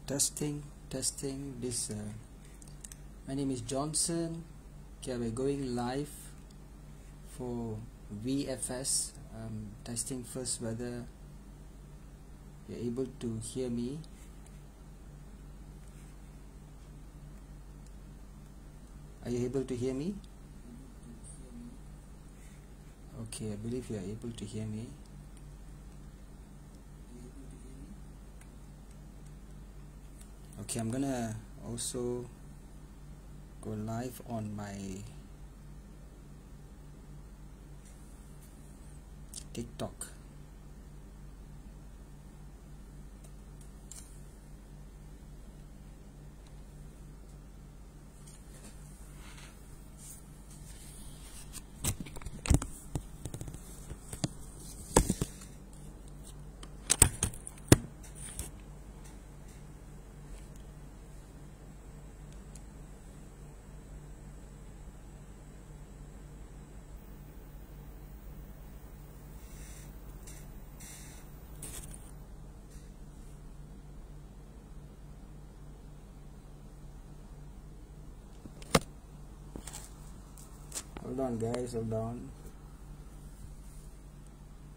Testing this. My name is Johnson. Okay, we're going live for VFS. Testing first whether you're able to hear me. Are you able to hear me? Okay, I believe you are able to hear me. Okay, I'm gonna also go live on my TikTok. Hold on guys, hold on.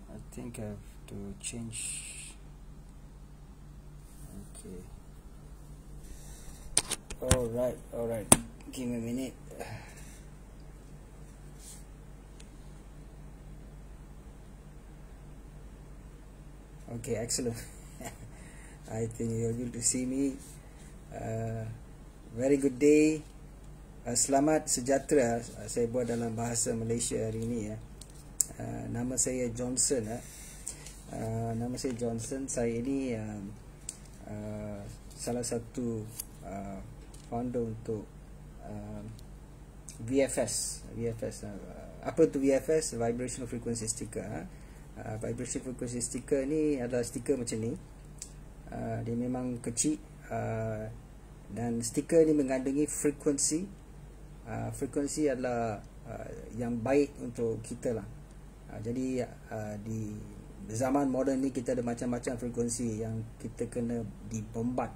I think I have to change. Okay. Alright. Give me a minute. Okay, excellent. I think you're able to see me. Very good day. Selamat sejahtera. Saya buat dalam bahasa Malaysia hari ini ya. Nama saya Johnson ya. Nama saya Johnson. Saya ini salah satu founder untuk VFS. Apa tu VFS? Vibrational Frequency Sticker. Vibration Frequency Sticker ni adalah stiker macam ni. Dia memang kecil dan stiker ni mengandungi frekuensi. Frekuensi adalah yang baik untuk kita lah. Jadi di zaman moden ni kita ada macam-macam frekuensi yang kita kena dibombat.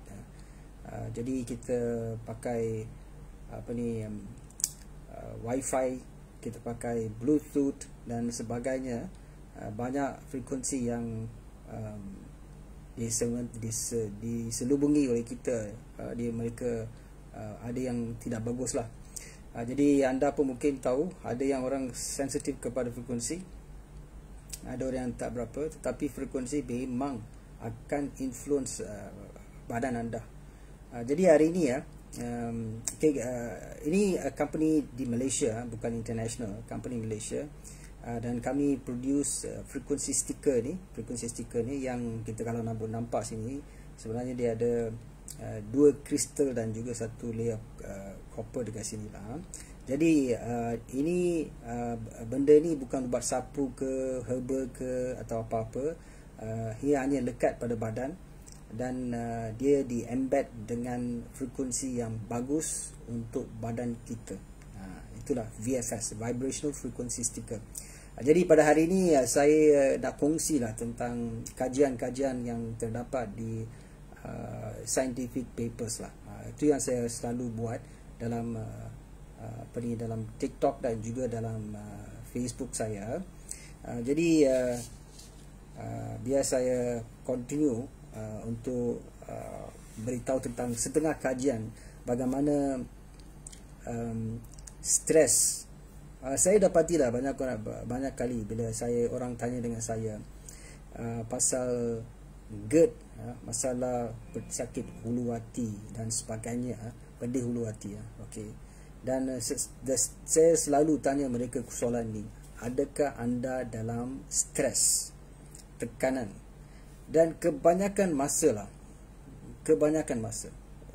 Jadi kita pakai Wi-Fi, kita pakai Bluetooth dan sebagainya. Banyak frekuensi yang diselubungi oleh kita. Mereka ada yang tidak bagus lah. Jadi anda pun mungkin tahu ada yang orang sensitif kepada frekuensi, ada orang yang tak berapa, tetapi frekuensi memang akan influence badan anda. Jadi hari ini ya, ini company di Malaysia, bukan international, company Malaysia, dan kami produce frekuensi stiker ni. Frekuensi stiker ni yang kita kalau nampak sini, sebenarnya dia ada dua kristal dan juga satu layer copper dekat sini lah. Jadi ini benda ni bukan buat sapu ke, herbal ke atau apa-apa. Ia hanya lekat pada badan dan dia di-embed dengan frekuensi yang bagus untuk badan kita. Itulah VFS, Vibrational Frequency Sticker. Jadi pada hari ini saya nak kongsilah tentang kajian-kajian yang terdapat di scientific papers lah. Itu yang saya selalu buat dalam dalam TikTok dan juga dalam Facebook saya. Jadi biar saya continue untuk beritahu tentang setengah kajian bagaimana stres. Saya dapatilah banyak kali bila orang tanya dengan saya pasal GERD, masalah sakit hulu hati dan sebagainya, pedih hulu hati. Okey. Dan saya selalu tanya mereka soalan ni, adakah anda dalam stres, tekanan? Dan kebanyakan masa,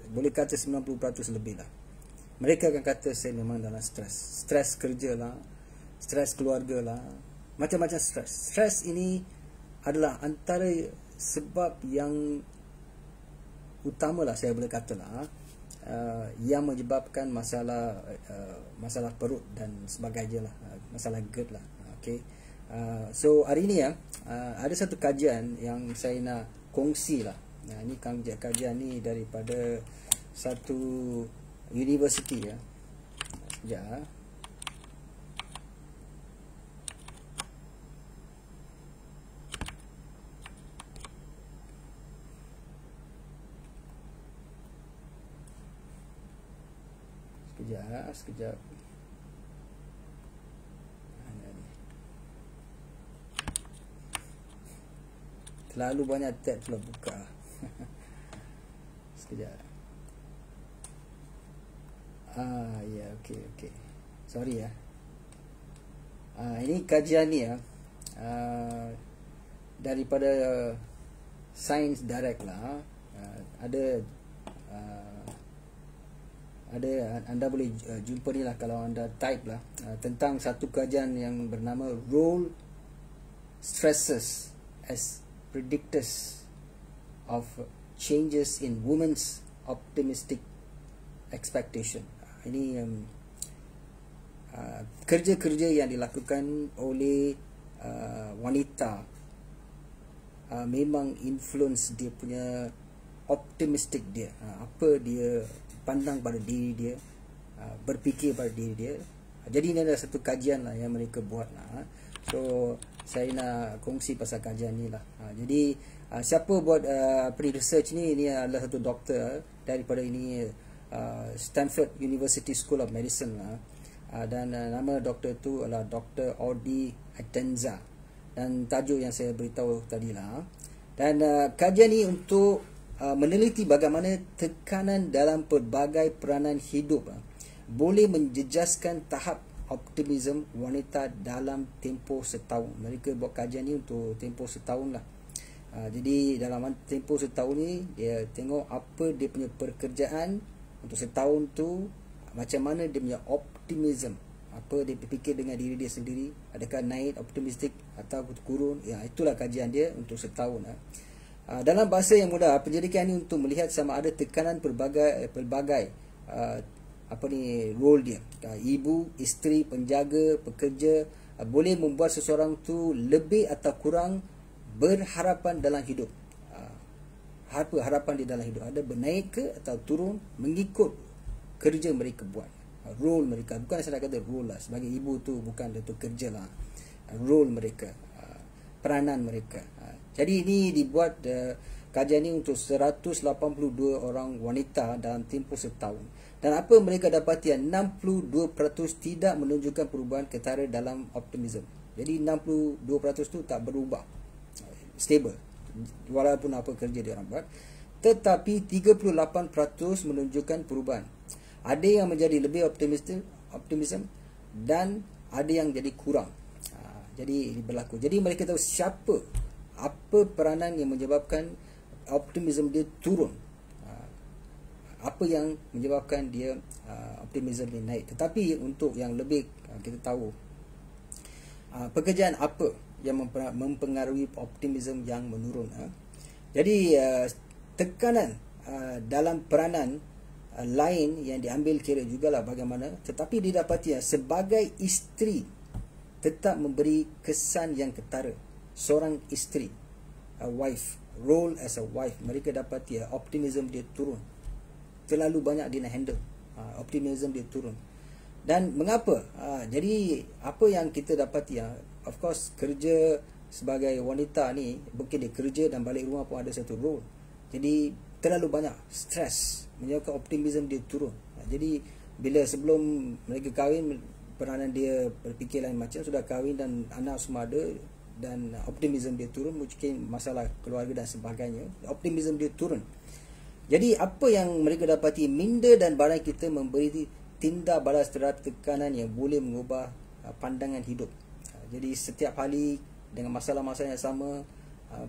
boleh kata 90% lebih lah, mereka akan kata saya memang dalam stres kerja lah, stres keluarga lah, macam-macam stres. Stres ini adalah antara sebab yang utama lah, saya boleh kata lah, yang menyebabkan masalah perut dan sebagainya lah, masalah GERD lah. Okay. So hari ini ada satu kajian yang saya nak kongsi lah Nah, ini kajian ni daripada satu universiti ya. Sekejap. Sekejap. Terlalu banyak tab pula buka. Sekejap. Ya, okey. Sorry ya. Ini kajian ni ya. Daripada Science Direct lah. Ada anda boleh jumpa ni lah kalau anda type lah tentang satu kajian yang bernama Role Stresses as Predictors of Changes in Women's Optimistic Expectation. Ini kerja-kerja yang dilakukan oleh wanita memang influence dia punya optimistic dia, apa dia pandang pada diri dia, berfikir pada diri dia. Jadi ini adalah satu kajian lah yang mereka buat lah. So saya nak kongsi pasal kajian ni lah. Jadi siapa buat research ni? Ini adalah satu doktor daripada ini Stanford University School of Medicine lah. Dan nama doktor tu adalah Dr. Audie Atenza. Dan tajuk yang saya beritahu tadi lah. Dan kajian ni untuk meneliti bagaimana tekanan dalam pelbagai peranan hidup boleh menjejaskan tahap optimism wanita dalam tempoh setahun. Mereka buat kajian ni untuk tempoh setahun lah. Jadi dalam tempoh setahun ni dia tengok apa dia punya pekerjaan untuk setahun tu, macam mana dia punya optimism, apa dia fikir dengan diri dia sendiri, adakah naik optimistik atau turun. Ya, itulah kajian dia untuk setahun lah. Dalam bahasa yang mudah, penjadikan ini untuk melihat sama ada tekanan pelbagai role dia, ibu, isteri, penjaga, pekerja, boleh membuat seseorang tu lebih atau kurang berharapan dalam hidup. Apa harapan di dalam hidup, ada bernaik ke atau turun mengikut kerja mereka buat, role mereka. Bukan saya nak kata role lah, sebagai ibu tu bukan dia tu kerja lah, role mereka, peranan mereka. Jadi ini dibuat kajian ini untuk 182 orang wanita dalam tempoh setahun. Dan apa mereka dapati, 62% tidak menunjukkan perubahan ketara dalam optimism. Jadi 62% tu tak berubah, stable, walaupun apa kerja dia orang buat. Tetapi 38% menunjukkan perubahan. Ada yang menjadi lebih optimism dan ada yang jadi kurang. Jadi ini berlaku. Jadi mereka tahu apa peranan yang menyebabkan optimism dia turun, apa yang menyebabkan dia optimism dia naik. Tetapi untuk yang lebih kita tahu pekerjaan apa yang mempengaruhi optimism yang menurun. Jadi tekanan dalam peranan lain yang diambil kira jugalah bagaimana. Tetapi didapati sebagai isteri tetap memberi kesan yang ketara. Seorang isteri, a wife, role as a wife, mereka dapati optimism dia turun. Terlalu banyak dia nak handle, optimism dia turun. Dan mengapa? Jadi apa yang kita dapati, of course kerja sebagai wanita ni, mungkin dia kerja dan balik rumah pun ada satu role. Jadi terlalu banyak stres menyebabkan optimism dia turun. Jadi bila sebelum mereka kahwin, peranan dia berfikir lain macam, sudah kahwin dan anak semua ada, dan optimism dia turun, mungkin masalah keluarga dan sebagainya, optimism dia turun. Jadi apa yang mereka dapati, minda dan badan kita memberi tindak balas terhadap tekanan yang boleh mengubah pandangan hidup. Jadi setiap hari dengan masalah-masalah yang sama,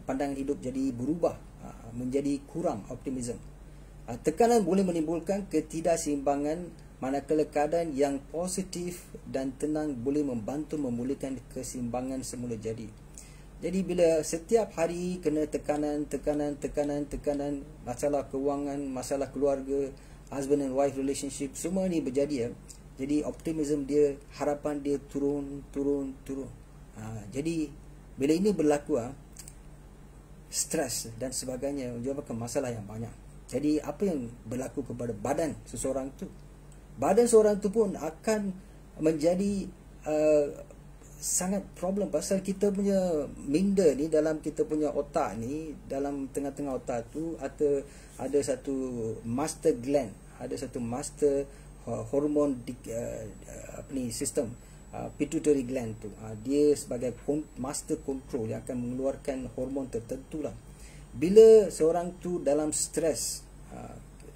pandangan hidup jadi berubah, menjadi kurang optimism. Tekanan boleh menimbulkan ketidakseimbangan, manakala keadaan yang positif dan tenang boleh membantu memulihkan keseimbangan semula jadi. Jadi bila setiap hari kena tekanan, masalah kewangan, masalah keluarga, husband and wife relationship, semua ni berjadi, jadi optimism dia, harapan dia turun. Jadi bila ini berlaku, stres dan sebagainya, menyebabkan masalah yang banyak. Jadi apa yang berlaku kepada badan seseorang tu, badan seorang tu pun akan menjadi sangat problem, pasal kita punya minda ni, dalam kita punya otak ni, dalam tengah-tengah otak tu ada satu master gland, ada satu master hormon sistem, pituitary gland tu. Dia sebagai master control yang akan mengeluarkan hormon tertentu lah. Bila seorang tu dalam stres,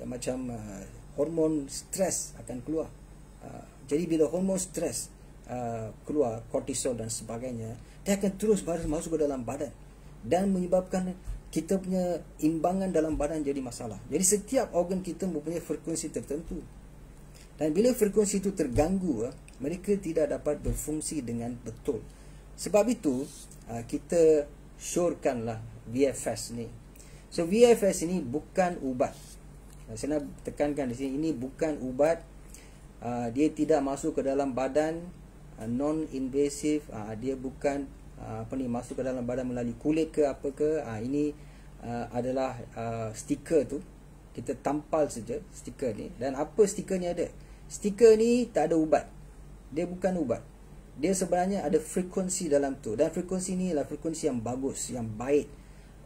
macam hormon stres akan keluar. Jadi bila hormon stres keluar, kortisol dan sebagainya, dia akan terus masuk ke dalam badan dan menyebabkan kita punya imbangan dalam badan jadi masalah. Jadi setiap organ kita mempunyai frekuensi tertentu, dan bila frekuensi itu terganggu, mereka tidak dapat berfungsi dengan betul. Sebab itu kita syorkanlah VFS ni. So VFS ini bukan ubat. Saya nak tekankan di sini, ini bukan ubat. Dia tidak masuk ke dalam badan, non-invasive. Dia bukan masuk ke dalam badan melalui kulit ke apa ke. Ini adalah stiker tu. Kita tampal saja stiker ni. Dan apa stiker ni ada? Stiker ni tak ada ubat. Dia bukan ubat. Dia sebenarnya ada frekuensi dalam tu. Dan frekuensi ni adalah frekuensi yang bagus, yang baik,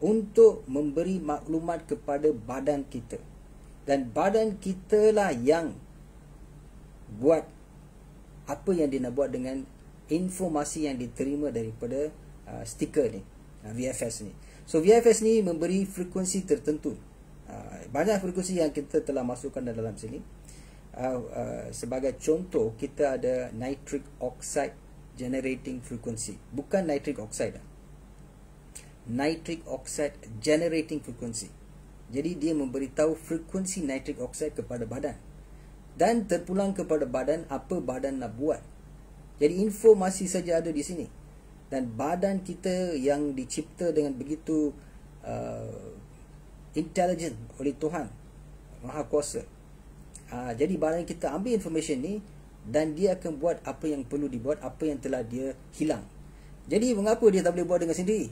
untuk memberi maklumat kepada badan kita. Dan badan kita lah yang buat apa yang dia nak buat dengan informasi yang diterima daripada stiker ni, VFS ni. So VFS ni memberi frekuensi tertentu. Banyak frekuensi yang kita telah masukkan dalam sini. Sebagai contoh, kita ada nitric oxide generating frequency. Bukan nitric oxide, nitric oxide generating frequency. Jadi dia memberitahu frekuensi nitric oxide kepada badan, dan terpulang kepada badan apa badan nak buat. Jadi informasi saja ada di sini. Dan badan kita yang dicipta dengan begitu intelligent oleh Tuhan Maha Kuasa. Jadi badan kita ambil information ni, dan dia akan buat apa yang perlu dibuat, apa yang telah dia hilang. Jadi mengapa dia tak boleh buat dengan sendiri?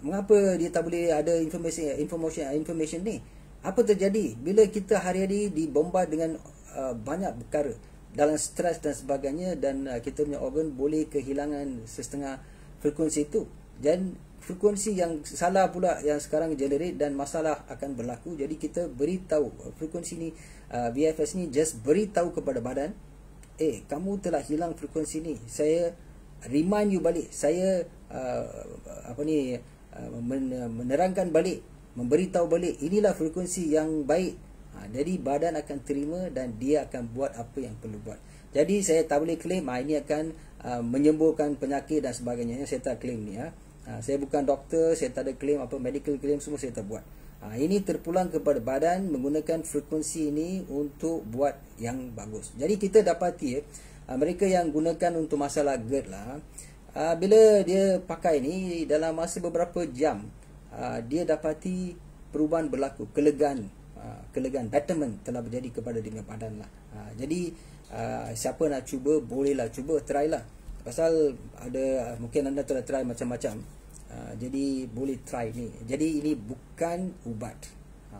Mengapa dia tak boleh ada information ni? Apa terjadi bila kita hari-hari dibombard dengan banyak perkara, dalam stres dan sebagainya, dan kita punya organ boleh kehilangan setengah frekuensi itu, dan frekuensi yang salah pula yang sekarang generate, dan masalah akan berlaku. Jadi kita beritahu frekuensi ni, VFS ni just beritahu kepada badan, kamu telah hilang frekuensi ni, saya remind you balik, saya menerangkan balik, memberitahu balik, inilah frekuensi yang baik. Jadi badan akan terima, dan dia akan buat apa yang perlu buat. Jadi saya tak boleh claim ini akan menyembuhkan penyakit dan sebagainya. Saya tak claim ni. Saya bukan doktor, saya tak ada claim apa medical claim, semua saya tak buat. Ini terpulang kepada badan menggunakan frekuensi ini untuk buat yang bagus. Jadi kita dapati mereka yang gunakan untuk masalah GERD lah, bila dia pakai ni, dalam masa beberapa jam dia dapati perubahan berlaku, kelegaan, betterment telah berjadi kepada dia badan lah. Jadi siapa nak cuba, bolehlah cuba, try lah. Pasal ada, mungkin anda telah try macam-macam. Jadi boleh try ni. Jadi ini bukan ubat.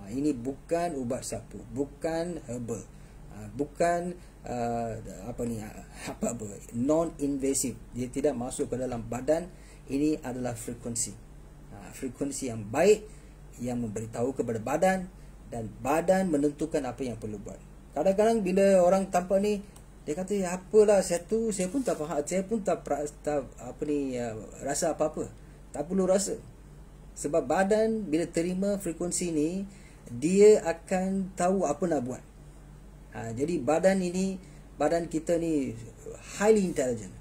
Ini bukan ubat sapu, bukan herbal, bukan non-invasive. Dia tidak masuk ke dalam badan. Ini adalah frekuensi. Frekuensi yang baik, yang memberitahu kepada badan, dan badan menentukan apa yang perlu buat. Kadang-kadang bila orang tanpa ni, dia kata, apalah saya pun tak faham, saya pun tak rasa apa-apa. Tak perlu rasa. Sebab badan bila terima frekuensi ni, dia akan tahu apa nak buat. Jadi badan kita ni highly intelligent.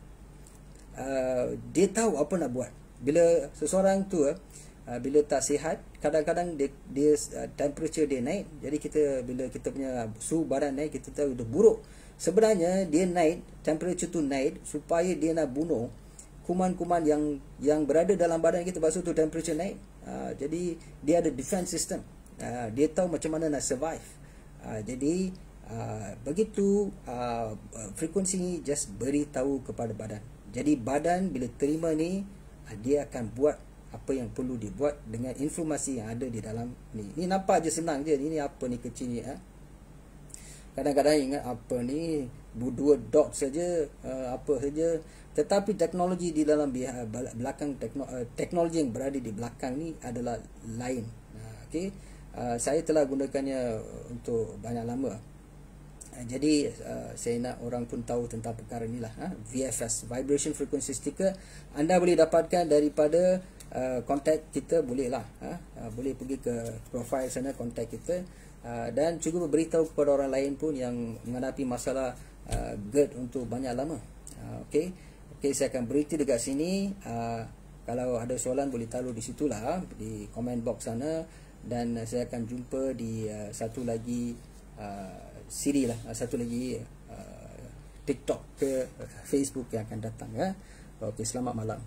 Dia tahu apa nak buat. Bila seseorang tu bila tak sihat, kadang-kadang dia temperature dia naik. Jadi bila kita punya suhu badan naik, kita tahu dia buruk. Sebenarnya dia naik, temperature tu naik supaya dia nak bunuh kuman-kuman yang berada dalam badan kita. Sebab tu temperature naik. Jadi dia ada defense system. Dia tahu macam mana nak survive. Jadi begitu frekuensi ni just beritahu kepada badan. Jadi badan bila terima ni, dia akan buat apa yang perlu dibuat dengan informasi yang ada di dalam ni. Ni nampak je senang je. Ini apa ni kecil ni. Kadang-kadang ingat apa ni 2 dot saja, apa saja. Tetapi teknologi di dalam belakang teknologi yang berada di belakang ni adalah lain. Okey, saya telah gunakannya untuk banyak lama. Jadi saya nak orang pun tahu tentang perkara ni lah. VFS, Vibration Frequency Sticker, anda boleh dapatkan daripada kontak kita, boleh lah. Boleh pergi ke profile sana, kontak kita, dan juga beritahu kepada orang lain pun yang menghadapi masalah GERD untuk banyak lama. Okey, saya akan berhenti dekat sini. Kalau ada soalan boleh taruh di situlah, di comment box sana, dan saya akan jumpa di satu lagi siri lah, satu lagi TikTok ke Facebook yang akan datang. Okey, selamat malam.